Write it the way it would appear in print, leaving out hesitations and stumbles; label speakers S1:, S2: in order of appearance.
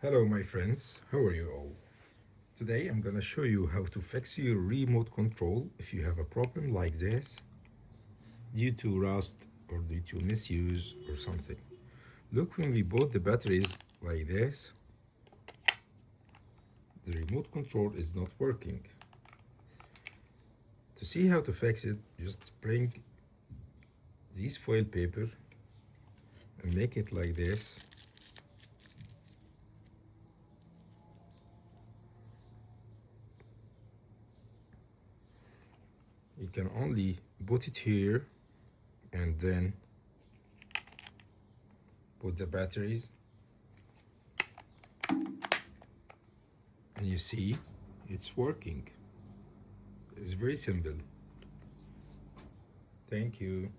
S1: Hello my friends, how are you all? Today I'm gonna show you how to fix your remote control if you have a problem like this due to rust or due to misuse or something. Look, when we bought the batteries like this, the remote control is not working. To see how to fix it, just bring this foil paper and make it like this. You can only put it here and then put the batteries, and you see it's working. It's very simple. Thank you.